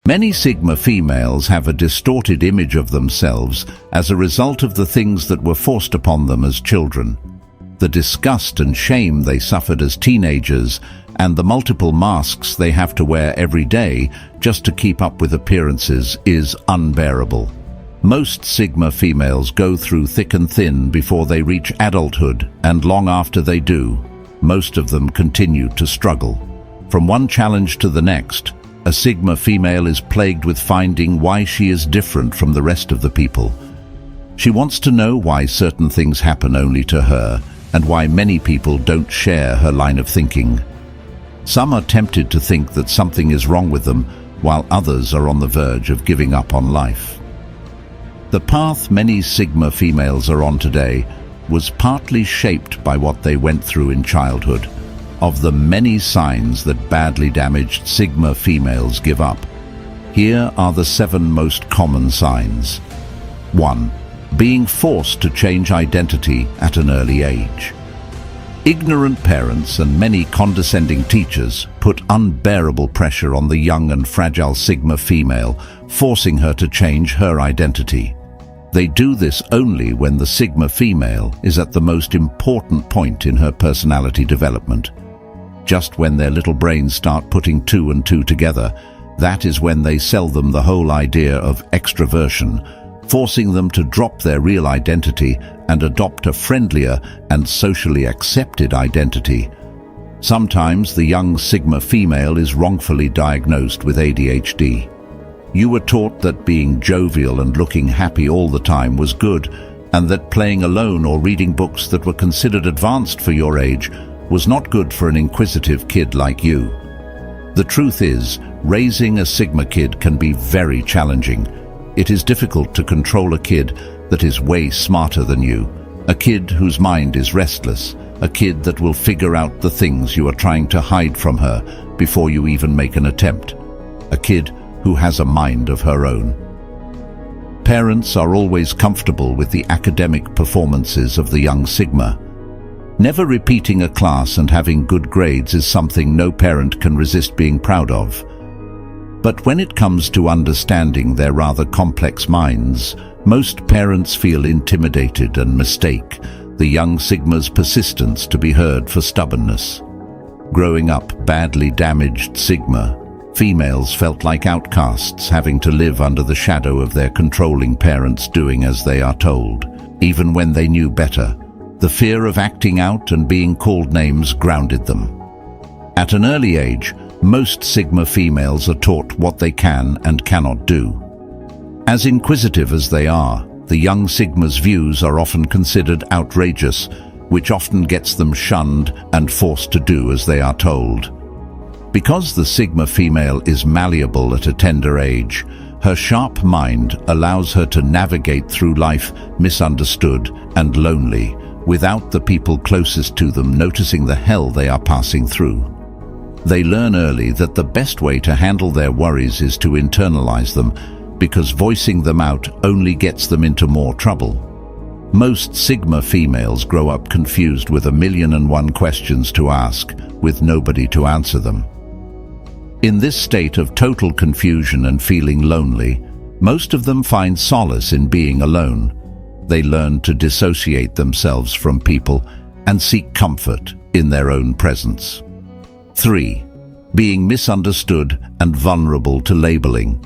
Many Sigma females have a distorted image of themselves as a result of the things that were forced upon them as children. The disgust and shame they suffered as teenagers and the multiple masks they have to wear every day just to keep up with appearances is unbearable. Most Sigma females go through thick and thin before they reach adulthood, and long after they do, most of them continue to struggle. From one challenge to the next, a Sigma female is plagued with finding why she is different from the rest of the people. She wants to know why certain things happen only to her, and why many people don't share her line of thinking. Some are tempted to think that something is wrong with them, while others are on the verge of giving up on life. The path many Sigma females are on today was partly shaped by what they went through in childhood. Of the many signs that badly damaged Sigma females give up, here are the 7 most common signs. 1. Being forced to change identity at an early age. Ignorant parents and many condescending teachers put unbearable pressure on the young and fragile Sigma female, forcing her to change her identity. They do this only when the Sigma female is at the most important point in her personality development. Just when their little brains start putting 2 and 2 together, that is when they sell them the whole idea of extroversion, forcing them to drop their real identity and adopt a friendlier and socially accepted identity. Sometimes the young Sigma female is wrongfully diagnosed with ADHD. You were taught that being jovial and looking happy all the time was good, and that playing alone or reading books that were considered advanced for your age was not good for an inquisitive kid like you. The truth is, raising a Sigma kid can be very challenging. It is difficult to control a kid that is way smarter than you, a kid whose mind is restless, a kid that will figure out the things you are trying to hide from her before you even make an attempt, a kid who has a mind of her own. Parents are always comfortable with the academic performances of the young Sigma. Never repeating a class and having good grades is something no parent can resist being proud of. But when it comes to understanding their rather complex minds, most parents feel intimidated and mistake the young Sigma's persistence to be heard for stubbornness. Growing up badly damaged Sigma females felt like outcasts, having to live under the shadow of their controlling parents doing as they are told, even when they knew better. The fear of acting out and being called names grounded them. At an early age, most Sigma females are taught what they can and cannot do. As inquisitive as they are, the young Sigma's views are often considered outrageous, which often gets them shunned and forced to do as they are told. Because the Sigma female is malleable at a tender age, her sharp mind allows her to navigate through life misunderstood and lonely, without the people closest to them noticing the hell they are passing through. They learn early that the best way to handle their worries is to internalize them, because voicing them out only gets them into more trouble. Most Sigma females grow up confused with 1,000,001 questions to ask, with nobody to answer them. In this state of total confusion and feeling lonely, most of them find solace in being alone. They learn to dissociate themselves from people and seek comfort in their own presence. 3. Being misunderstood and vulnerable to labeling.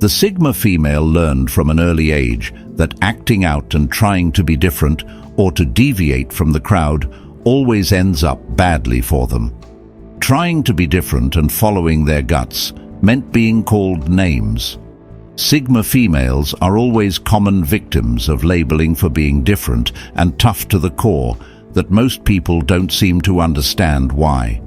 The Sigma female learned from an early age that acting out and trying to be different or to deviate from the crowd always ends up badly for them. Trying to be different and following their guts meant being called names. Sigma females are always common victims of labeling for being different and tough to the core that most people don't seem to understand why.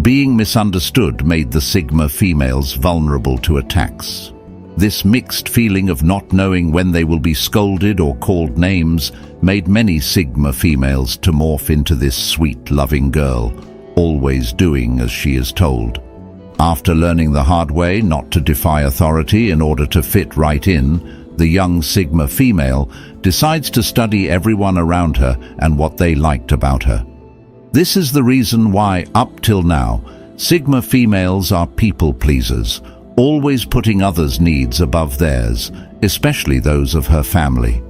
Being misunderstood made the Sigma females vulnerable to attacks. This mixed feeling of not knowing when they will be scolded or called names made many Sigma females to morph into this sweet, loving girl, always doing as she is told. After learning the hard way not to defy authority in order to fit right in, the young Sigma female decides to study everyone around her and what they liked about her. This is the reason why, up till now, Sigma females are people pleasers, always putting others' needs above theirs, especially those of her family.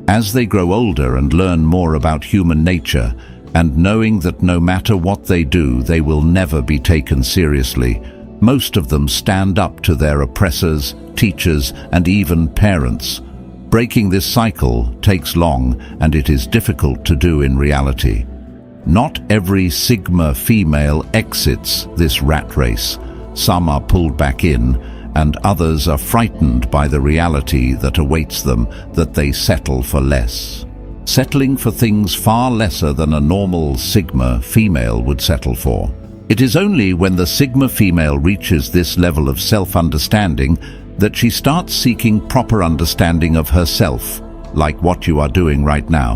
As they grow older and learn more about human nature, and knowing that no matter what they do, they will never be taken seriously, most of them stand up to their oppressors, teachers, and even parents. Breaking this cycle takes long, and it is difficult to do in reality. Not every Sigma female exits this rat race. Some are pulled back in, and others are frightened by the reality that awaits them, that they settle for less. Settling for things far lesser than a normal Sigma female would settle for. It is only when the Sigma female reaches this level of self-understanding that she starts seeking proper understanding of herself, like what you are doing right now.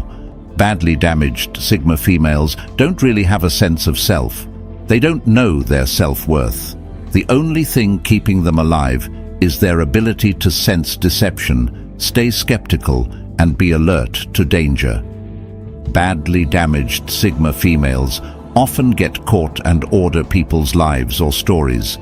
Badly damaged Sigma females don't really have a sense of self. They don't know their self-worth. The only thing keeping them alive is their ability to sense deception, stay skeptical, and be alert to danger. Badly damaged Sigma females often get caught and order people's lives or stories.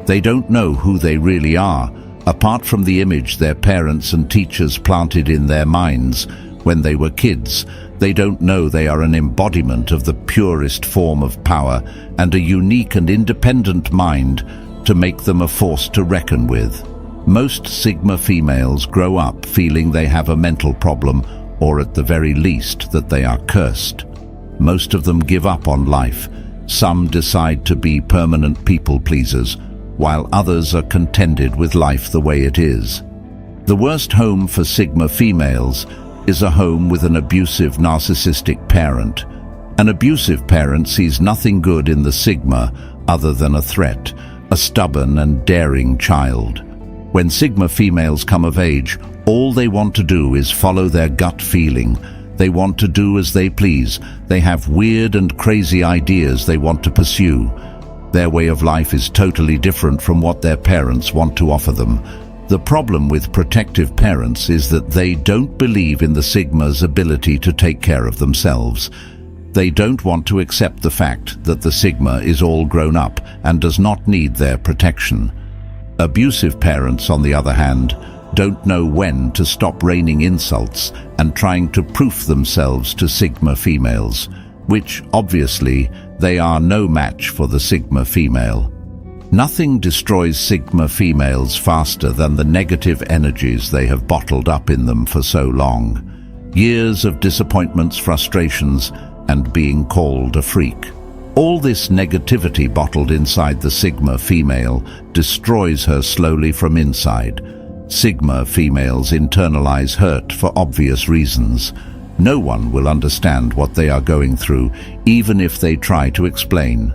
They don't know who they really are, apart from the image their parents and teachers planted in their minds when they were kids. They don't know they are an embodiment of the purest form of power and a unique and independent mind to make them a force to reckon with. Most Sigma females grow up feeling they have a mental problem, or at the very least that they are cursed. Most of them give up on life. Some decide to be permanent people pleasers, while others are contented with life the way it is. The worst home for Sigma females is a home with an abusive narcissistic parent. An abusive parent sees nothing good in the Sigma other than a threat, a stubborn and daring child. When Sigma females come of age, all they want to do is follow their gut feeling. They want to do as they please. They have weird and crazy ideas they want to pursue. Their way of life is totally different from what their parents want to offer them. The problem with protective parents is that they don't believe in the Sigma's ability to take care of themselves. They don't want to accept the fact that the Sigma is all grown up and does not need their protection. Abusive parents, on the other hand, don't know when to stop raining insults and trying to proof themselves to Sigma females, which, obviously, they are no match for the Sigma female. Nothing destroys Sigma females faster than the negative energies they have bottled up in them for so long. Years of disappointments, frustrations, and being called a freak. All this negativity bottled inside the Sigma female destroys her slowly from inside. Sigma females internalize hurt for obvious reasons. No one will understand what they are going through, even if they try to explain.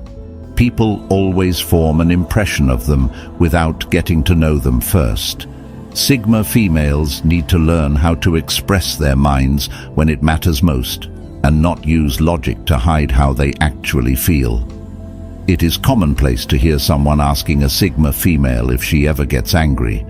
People always form an impression of them without getting to know them first. Sigma females need to learn how to express their minds when it matters most, and not use logic to hide how they actually feel. It is commonplace to hear someone asking a Sigma female if she ever gets angry.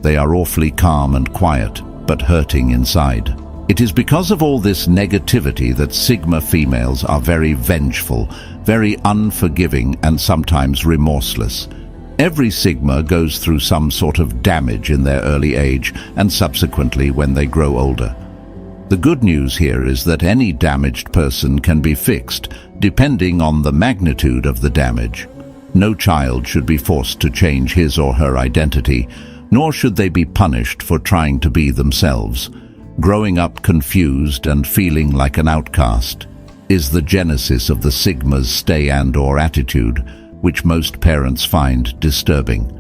They are awfully calm and quiet, but hurting inside. It is because of all this negativity that Sigma females are very vengeful, very unforgiving, and sometimes remorseless. Every Sigma goes through some sort of damage in their early age and subsequently when they grow older. The good news here is that any damaged person can be fixed, depending on the magnitude of the damage. No child should be forced to change his or her identity, nor should they be punished for trying to be themselves. Growing up confused and feeling like an outcast is the genesis of the Sigma's stay and/or attitude, which most parents find disturbing.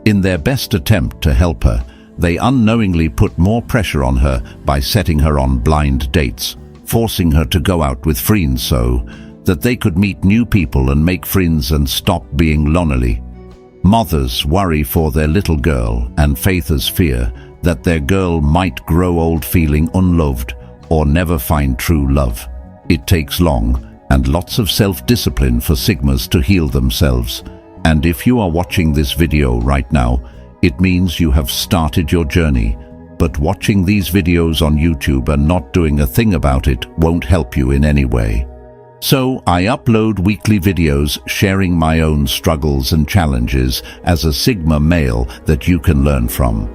In their best attempt to help her, they unknowingly put more pressure on her by setting her on blind dates, forcing her to go out with friends so that they could meet new people and make friends and stop being lonely. Mothers worry for their little girl, and fathers fear that their girl might grow old feeling unloved or never find true love. It takes long and lots of self-discipline for Sigmas to heal themselves. And if you are watching this video right now, it means you have started your journey. But watching these videos on YouTube and not doing a thing about it won't help you in any way. So I upload weekly videos sharing my own struggles and challenges as a Sigma male that you can learn from.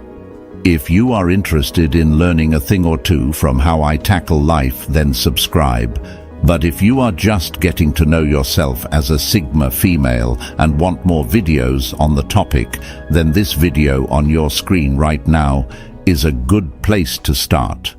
If you are interested in learning a thing or two from how I tackle life, then subscribe. But if you are just getting to know yourself as a Sigma female and want more videos on the topic, then this video on your screen right now is a good place to start.